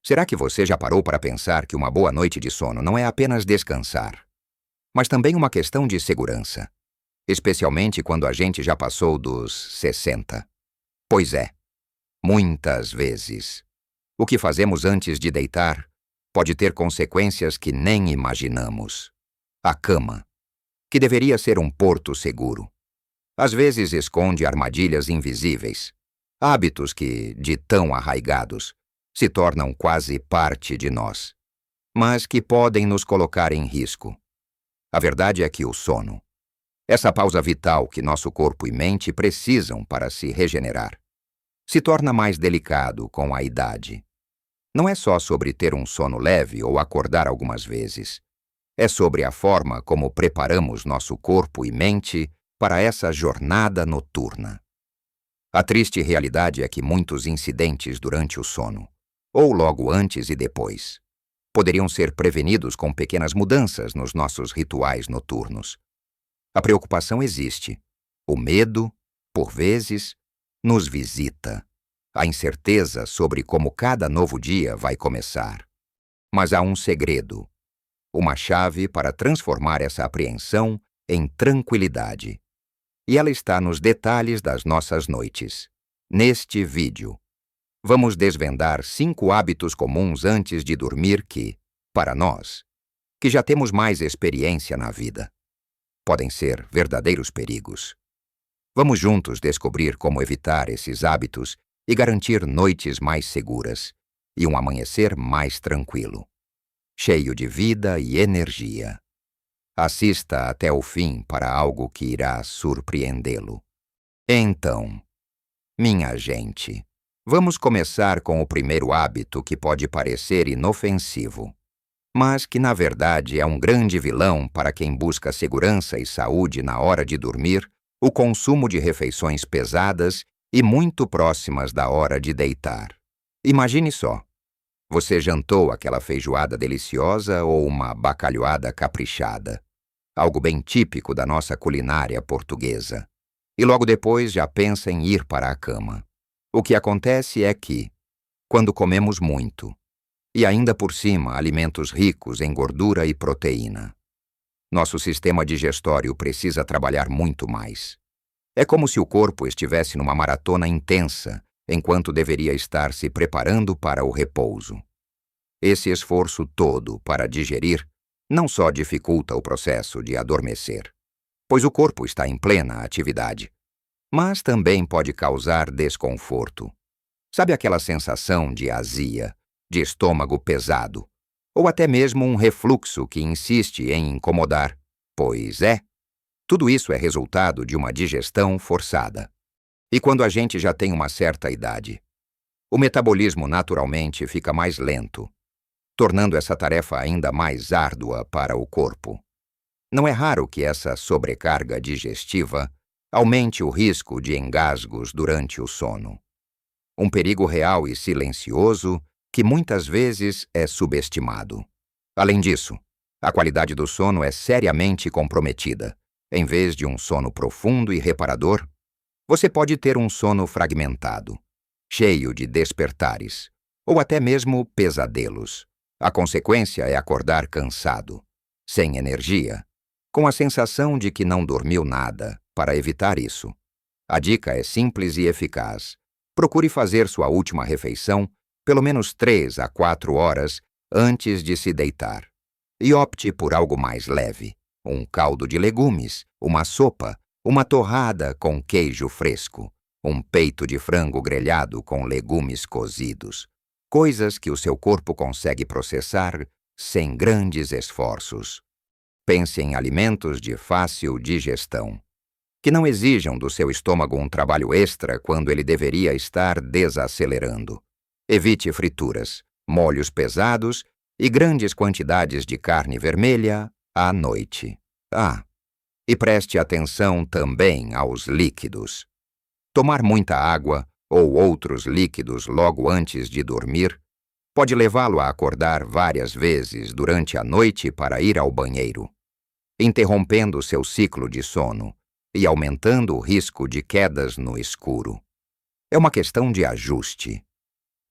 Será que você já parou para pensar que uma boa noite de sono não é apenas descansar, mas também uma questão de segurança, especialmente quando a gente já passou dos 60? Pois é, muitas vezes. O que fazemos antes de deitar pode ter consequências que nem imaginamos. A cama, que deveria ser um porto seguro, às vezes esconde armadilhas invisíveis, hábitos que, de tão arraigados, se tornam quase parte de nós, mas que podem nos colocar em risco. A verdade é que o sono, essa pausa vital que nosso corpo e mente precisam para se regenerar, se torna mais delicado com a idade. Não é só sobre ter um sono leve ou acordar algumas vezes. É sobre a forma como preparamos nosso corpo e mente para essa jornada noturna. A triste realidade é que muitos incidentes durante o sono, ou logo antes e depois, poderiam ser prevenidos com pequenas mudanças nos nossos rituais noturnos. A preocupação existe. O medo, por vezes, nos visita. A incerteza sobre como cada novo dia vai começar. Mas há um segredo, uma chave para transformar essa apreensão em tranquilidade. E ela está nos detalhes das nossas noites. Neste vídeo, vamos desvendar 5 hábitos comuns antes de dormir que, para nós, que já temos mais experiência na vida, podem ser verdadeiros perigos. Vamos juntos descobrir como evitar esses hábitos e garantir noites mais seguras e um amanhecer mais tranquilo, cheio de vida e energia. Assista até o fim para algo que irá surpreendê-lo. Então, minha gente, vamos começar com o primeiro hábito que pode parecer inofensivo, mas que na verdade é um grande vilão para quem busca segurança e saúde na hora de dormir: o consumo de refeições pesadas e muito próximas da hora de deitar. Imagine só, você jantou aquela feijoada deliciosa ou uma bacalhoada caprichada, algo bem típico da nossa culinária portuguesa, e logo depois já pensa em ir para a cama. O que acontece é que, quando comemos muito, e ainda por cima alimentos ricos em gordura e proteína, nosso sistema digestório precisa trabalhar muito mais. É como se o corpo estivesse numa maratona intensa, enquanto deveria estar se preparando para o repouso. Esse esforço todo para digerir não só dificulta o processo de adormecer, pois o corpo está em plena atividade, mas também pode causar desconforto. Sabe aquela sensação de azia, de estômago pesado, ou até mesmo um refluxo que insiste em incomodar? Pois é, tudo isso é resultado de uma digestão forçada. E quando a gente já tem uma certa idade, o metabolismo naturalmente fica mais lento, tornando essa tarefa ainda mais árdua para o corpo. Não é raro que essa sobrecarga digestiva aumente o risco de engasgos durante o sono. Um perigo real e silencioso que muitas vezes é subestimado. Além disso, a qualidade do sono é seriamente comprometida. Em vez de um sono profundo e reparador, você pode ter um sono fragmentado, cheio de despertares, ou até mesmo pesadelos. A consequência é acordar cansado, sem energia, com a sensação de que não dormiu nada. Para evitar isso, a dica é simples e eficaz. Procure fazer sua última refeição pelo menos 3 a 4 horas antes de se deitar. E opte por algo mais leve. Um caldo de legumes, uma sopa, uma torrada com queijo fresco, um peito de frango grelhado com legumes cozidos. Coisas que o seu corpo consegue processar sem grandes esforços. Pense em alimentos de fácil digestão, que não exijam do seu estômago um trabalho extra quando ele deveria estar desacelerando. Evite frituras, molhos pesados e grandes quantidades de carne vermelha à noite. E preste atenção também aos líquidos. Tomar muita água ou outros líquidos logo antes de dormir pode levá-lo a acordar várias vezes durante a noite para ir ao banheiro, interrompendo seu ciclo de sono e aumentando o risco de quedas no escuro. É uma questão de ajuste.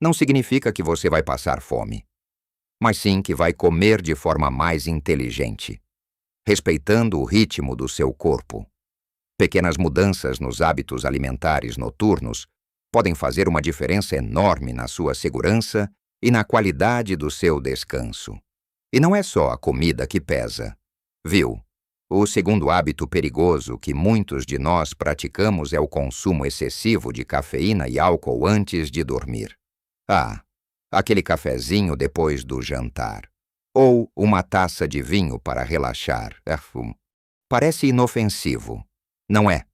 não significa que você vai passar fome, mas sim que vai comer de forma mais inteligente, respeitando o ritmo do seu corpo. Pequenas mudanças nos hábitos alimentares noturnos podem fazer uma diferença enorme na sua segurança e na qualidade do seu descanso. E não é só a comida que pesa. Viu? O segundo hábito perigoso que muitos de nós praticamos é o consumo excessivo de cafeína e álcool antes de dormir. Aquele cafezinho depois do jantar. Ou uma taça de vinho para relaxar. Parece inofensivo. Não é.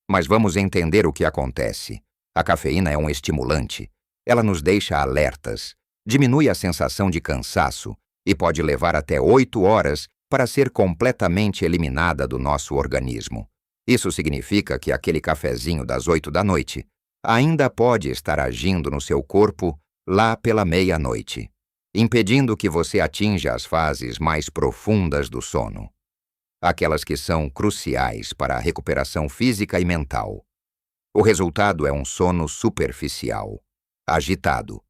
Mas vamos entender o que acontece. A cafeína é um estimulante. Ela nos deixa alertas, diminui a sensação de cansaço e pode levar até 8 horas para ser completamente eliminada do nosso organismo. Isso significa que aquele cafezinho das 8 da noite ainda pode estar agindo no seu corpo lá pela meia-noite, impedindo que você atinja as fases mais profundas do sono, aquelas que são cruciais para a recuperação física e mental. O resultado é um sono superficial, agitado,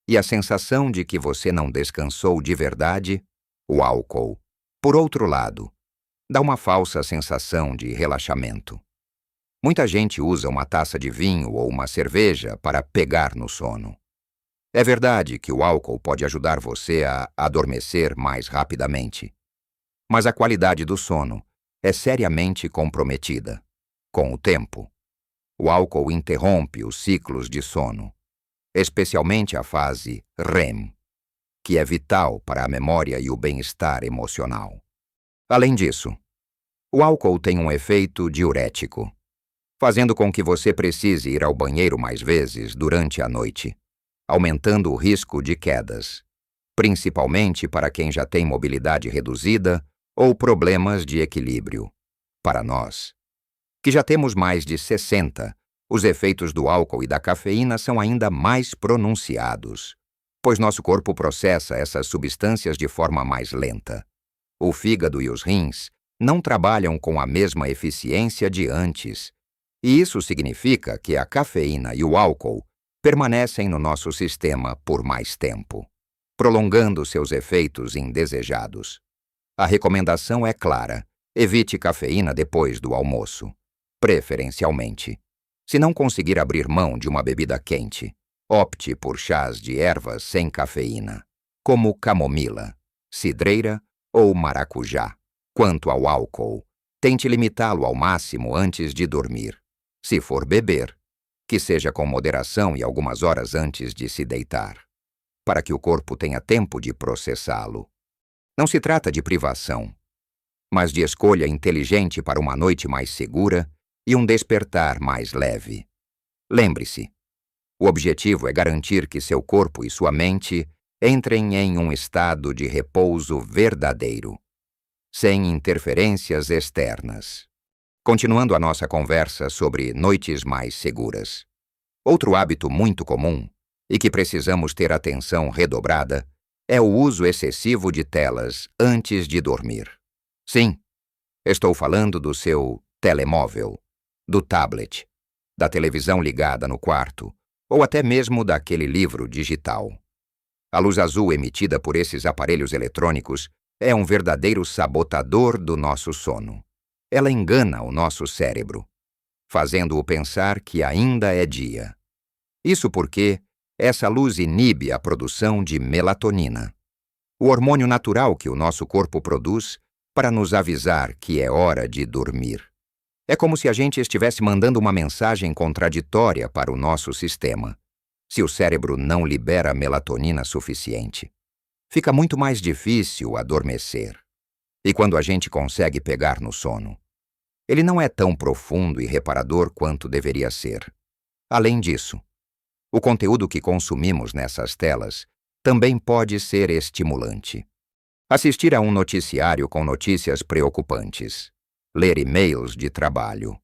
e a sensação de que você não descansou de verdade. O álcool, por outro lado, dá uma falsa sensação de relaxamento. Muita gente usa uma taça de vinho ou uma cerveja para pegar no sono. É verdade que o álcool pode ajudar você a adormecer mais rapidamente, mas a qualidade do sono é seriamente comprometida. Com o tempo, o álcool interrompe os ciclos de sono, especialmente a fase REM, que é vital para a memória e o bem-estar emocional. Além disso, o álcool tem um efeito diurético, fazendo com que você precise ir ao banheiro mais vezes durante a noite, aumentando o risco de quedas, principalmente para quem já tem mobilidade reduzida ou problemas de equilíbrio. Para nós, que já temos mais de 60, os efeitos do álcool e da cafeína são ainda mais pronunciados, pois nosso corpo processa essas substâncias de forma mais lenta. O fígado e os rins não trabalham com a mesma eficiência de antes, e isso significa que a cafeína e o álcool permanecem no nosso sistema por mais tempo, prolongando seus efeitos indesejados. A recomendação é clara: evite cafeína depois do almoço, preferencialmente. Se não conseguir abrir mão de uma bebida quente, opte por chás de ervas sem cafeína, como camomila, cidreira ou maracujá. Quanto ao álcool, tente limitá-lo ao máximo antes de dormir. Se for beber, que seja com moderação e algumas horas antes de se deitar, para que o corpo tenha tempo de processá-lo. Não se trata de privação, mas de escolha inteligente para uma noite mais segura e um despertar mais leve. Lembre-se, o objetivo é garantir que seu corpo e sua mente entrem em um estado de repouso verdadeiro, sem interferências externas. Continuando a nossa conversa sobre noites mais seguras. Outro hábito muito comum, e que precisamos ter atenção redobrada, é o uso excessivo de telas antes de dormir. Sim, estou falando do seu telemóvel, do tablet, da televisão ligada no quarto, ou até mesmo daquele livro digital. A luz azul emitida por esses aparelhos eletrônicos é um verdadeiro sabotador do nosso sono. Ela engana o nosso cérebro, fazendo-o pensar que ainda é dia. Isso porque essa luz inibe a produção de melatonina, o hormônio natural que o nosso corpo produz para nos avisar que é hora de dormir. É como se a gente estivesse mandando uma mensagem contraditória para o nosso sistema. Se o cérebro não libera melatonina suficiente, fica muito mais difícil adormecer. E quando a gente consegue pegar no sono, ele não é tão profundo e reparador quanto deveria ser. Além disso, o conteúdo que consumimos nessas telas também pode ser estimulante. Assistir a um noticiário com notícias preocupantes, ler e-mails de trabalho,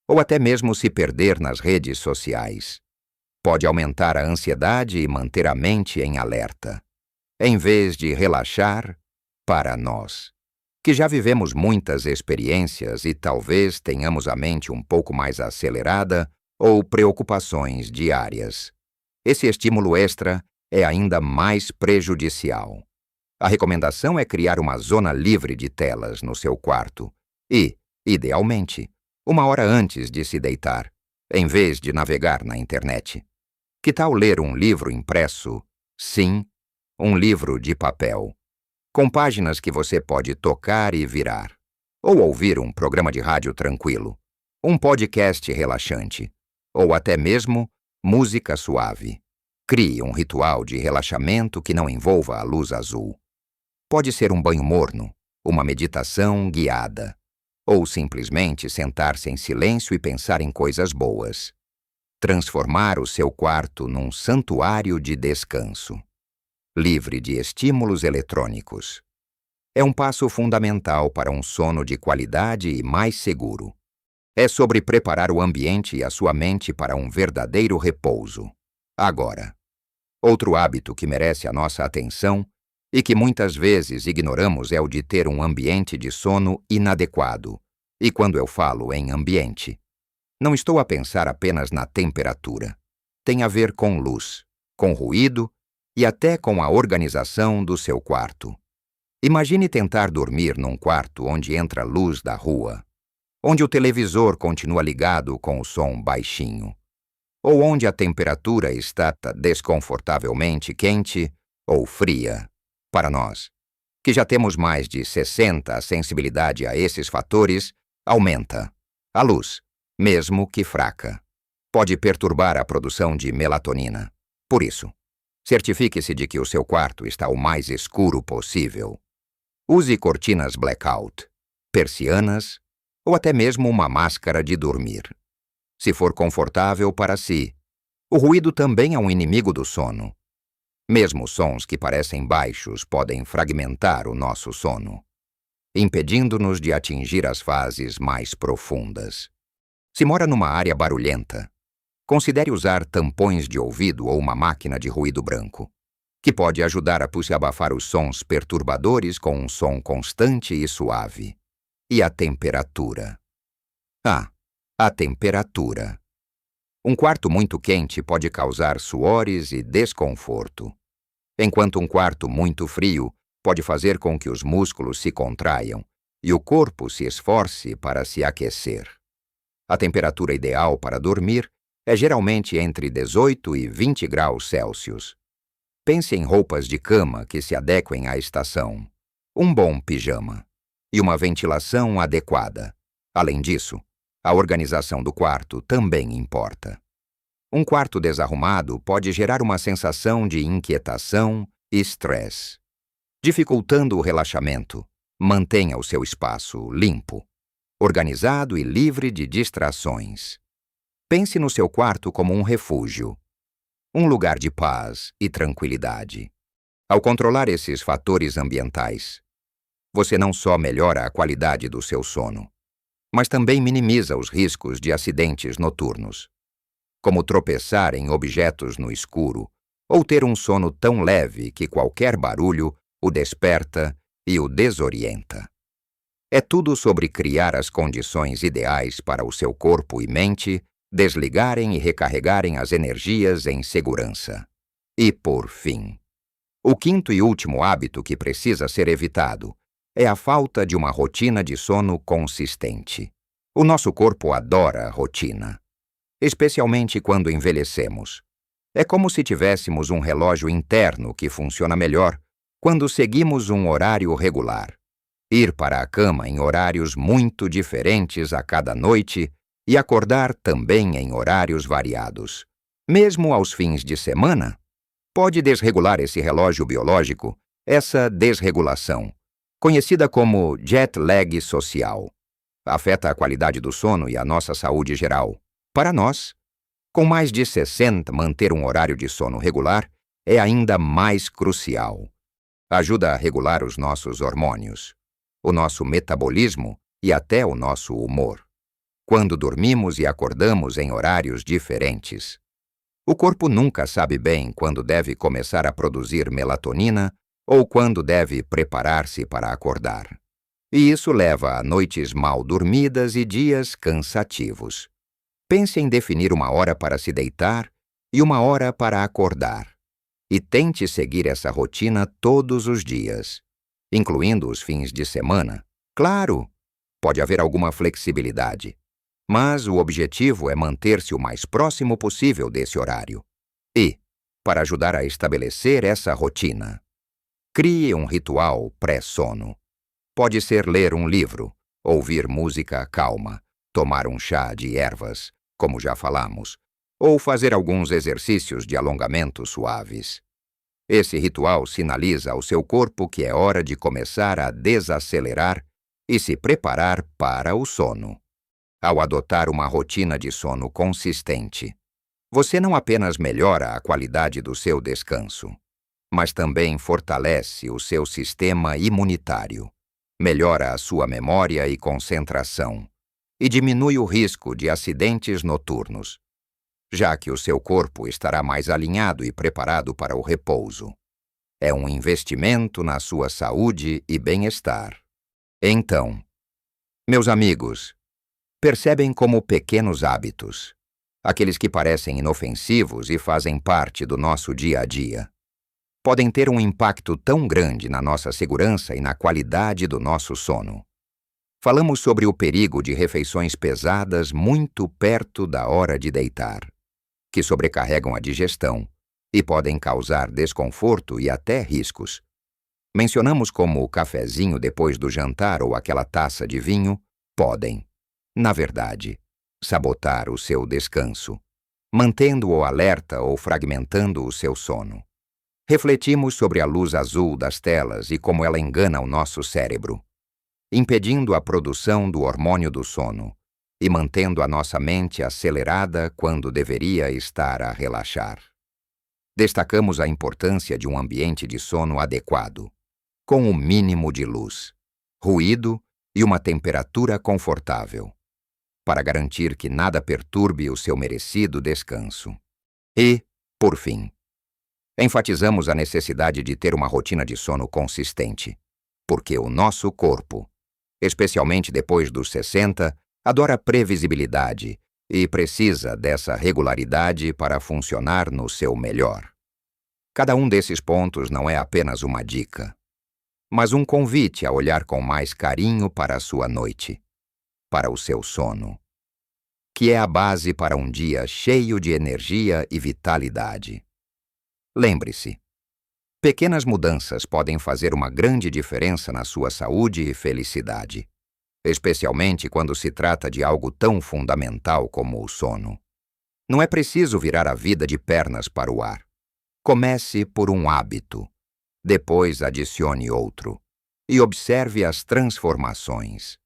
ou até mesmo se perder nas redes sociais, pode aumentar a ansiedade e manter a mente em alerta, em vez de relaxar. Para nós, que já vivemos muitas experiências e talvez tenhamos a mente um pouco mais acelerada ou preocupações diárias, esse estímulo extra é ainda mais prejudicial. A recomendação é criar uma zona livre de telas no seu quarto e, idealmente, 1 hora antes de se deitar, em vez de navegar na internet. Que tal ler um livro impresso? Sim, um livro de papel, com páginas que você pode tocar e virar. Ou ouvir um programa de rádio tranquilo, um podcast relaxante, ou até mesmo música suave. Crie um ritual de relaxamento que não envolva a luz azul. Pode ser um banho morno, uma meditação guiada, ou simplesmente sentar-se em silêncio e pensar em coisas boas. Transformar o seu quarto num santuário de descanso, livre de estímulos eletrônicos. É um passo fundamental para um sono de qualidade e mais seguro. É sobre preparar o ambiente e a sua mente para um verdadeiro repouso. Agora, outro hábito que merece a nossa atenção e que muitas vezes ignoramos é o de ter um ambiente de sono inadequado. E quando eu falo em ambiente, não estou a pensar apenas na temperatura. Tem a ver com luz, com ruído e até com a organização do seu quarto. Imagine tentar dormir num quarto onde entra luz da rua, onde o televisor continua ligado com o som baixinho, ou onde a temperatura está desconfortavelmente quente ou fria. Para nós, que já temos mais de 60, a sensibilidade a esses fatores aumenta. A luz, mesmo que fraca, pode perturbar a produção de melatonina. Por isso, certifique-se de que o seu quarto está o mais escuro possível. Use cortinas blackout, persianas ou até mesmo uma máscara de dormir. Se for confortável para si, o ruído também é um inimigo do sono. Mesmo sons que parecem baixos podem fragmentar o nosso sono, impedindo-nos de atingir as fases mais profundas. Se mora numa área barulhenta, considere usar tampões de ouvido ou uma máquina de ruído branco, que pode ajudar a abafar os sons perturbadores com um som constante e suave. E a temperatura? A temperatura. Um quarto muito quente pode causar suores e desconforto, enquanto um quarto muito frio pode fazer com que os músculos se contraiam e o corpo se esforce para se aquecer. A temperatura ideal para dormir é geralmente entre 18 e 20 graus Celsius. Pense em roupas de cama que se adequem à estação, um bom pijama e uma ventilação adequada. Além disso, a organização do quarto também importa. Um quarto desarrumado pode gerar uma sensação de inquietação e estresse. Dificultando o relaxamento, mantenha o seu espaço limpo, organizado e livre de distrações. Pense no seu quarto como um refúgio, um lugar de paz e tranquilidade. Ao controlar esses fatores ambientais, você não só melhora a qualidade do seu sono, mas também minimiza os riscos de acidentes noturnos, como tropeçar em objetos no escuro ou ter um sono tão leve que qualquer barulho o desperta e o desorienta. É tudo sobre criar as condições ideais para o seu corpo e mente desligarem e recarregarem as energias em segurança. E, por fim, o quinto e último hábito que precisa ser evitado é a falta de uma rotina de sono consistente. O nosso corpo adora rotina, especialmente quando envelhecemos. É como se tivéssemos um relógio interno que funciona melhor quando seguimos um horário regular. Ir para a cama em horários muito diferentes a cada noite e acordar também em horários variados, mesmo aos fins de semana, pode desregular esse relógio biológico, essa desregulação, conhecida como jet lag social. Afeta a qualidade do sono e a nossa saúde geral. Para nós, com mais de 60, manter um horário de sono regular é ainda mais crucial. Ajuda a regular os nossos hormônios, o nosso metabolismo e até o nosso humor. Quando dormimos e acordamos em horários diferentes, o corpo nunca sabe bem quando deve começar a produzir melatonina ou quando deve preparar-se para acordar. E isso leva a noites mal dormidas e dias cansativos. Pense em definir uma hora para se deitar e uma hora para acordar. E tente seguir essa rotina todos os dias, incluindo os fins de semana. Claro, pode haver alguma flexibilidade, mas o objetivo é manter-se o mais próximo possível desse horário. E, para ajudar a estabelecer essa rotina, crie um ritual pré-sono. Pode ser ler um livro, ouvir música calma, tomar um chá de ervas, como já falamos, ou fazer alguns exercícios de alongamento suaves. Esse ritual sinaliza ao seu corpo que é hora de começar a desacelerar e se preparar para o sono. Ao adotar uma rotina de sono consistente, você não apenas melhora a qualidade do seu descanso, mas também fortalece o seu sistema imunitário, melhora a sua memória e concentração e diminui o risco de acidentes noturnos, já que o seu corpo estará mais alinhado e preparado para o repouso. É um investimento na sua saúde e bem-estar. Então, meus amigos, percebem como pequenos hábitos, aqueles que parecem inofensivos e fazem parte do nosso dia a dia, podem ter um impacto tão grande na nossa segurança e na qualidade do nosso sono. Falamos sobre o perigo de refeições pesadas muito perto da hora de deitar, que sobrecarregam a digestão e podem causar desconforto e até riscos. Mencionamos como o cafezinho depois do jantar ou aquela taça de vinho podem, na verdade, sabotar o seu descanso, mantendo-o alerta ou fragmentando o seu sono. Refletimos sobre a luz azul das telas e como ela engana o nosso cérebro, impedindo a produção do hormônio do sono e mantendo a nossa mente acelerada quando deveria estar a relaxar. Destacamos a importância de um ambiente de sono adequado, com o mínimo de luz, ruído e uma temperatura confortável, para garantir que nada perturbe o seu merecido descanso. E, por fim, enfatizamos a necessidade de ter uma rotina de sono consistente, porque o nosso corpo, especialmente depois dos 60, adora previsibilidade e precisa dessa regularidade para funcionar no seu melhor. Cada um desses pontos não é apenas uma dica, mas um convite a olhar com mais carinho para a sua noite, para o seu sono, que é a base para um dia cheio de energia e vitalidade. Lembre-se, pequenas mudanças podem fazer uma grande diferença na sua saúde e felicidade, especialmente quando se trata de algo tão fundamental como o sono. Não é preciso virar a vida de pernas para o ar. Comece por um hábito, depois adicione outro, e observe as transformações.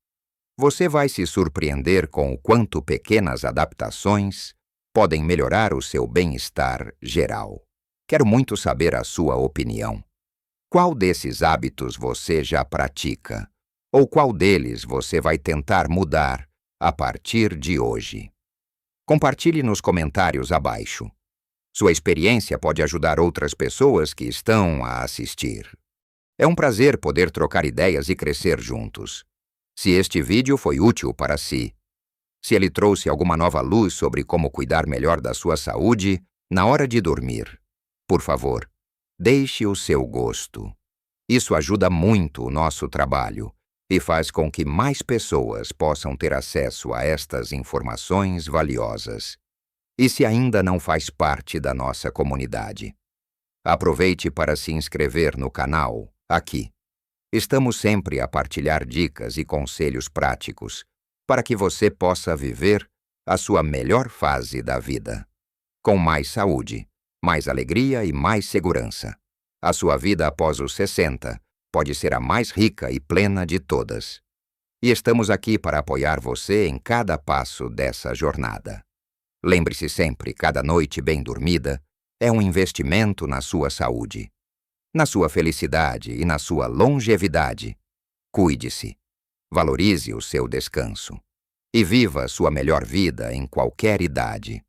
Você vai se surpreender com o quanto pequenas adaptações podem melhorar o seu bem-estar geral. Quero muito saber a sua opinião. Qual desses hábitos você já pratica? Ou qual deles você vai tentar mudar a partir de hoje? Compartilhe nos comentários abaixo. Sua experiência pode ajudar outras pessoas que estão a assistir. É um prazer poder trocar ideias e crescer juntos. Se este vídeo foi útil para si, se ele trouxe alguma nova luz sobre como cuidar melhor da sua saúde na hora de dormir, por favor, deixe o seu gosto. Isso ajuda muito o nosso trabalho e faz com que mais pessoas possam ter acesso a estas informações valiosas. E se ainda não faz parte da nossa comunidade, aproveite para se inscrever no canal, aqui. Estamos sempre a partilhar dicas e conselhos práticos para que você possa viver a sua melhor fase da vida, com mais saúde, mais alegria e mais segurança. A sua vida após os 60 pode ser a mais rica e plena de todas. E estamos aqui para apoiar você em cada passo dessa jornada. Lembre-se sempre, cada noite bem dormida é um investimento na sua saúde, na sua felicidade e na sua longevidade. Cuide-se, valorize o seu descanso e viva a sua melhor vida em qualquer idade.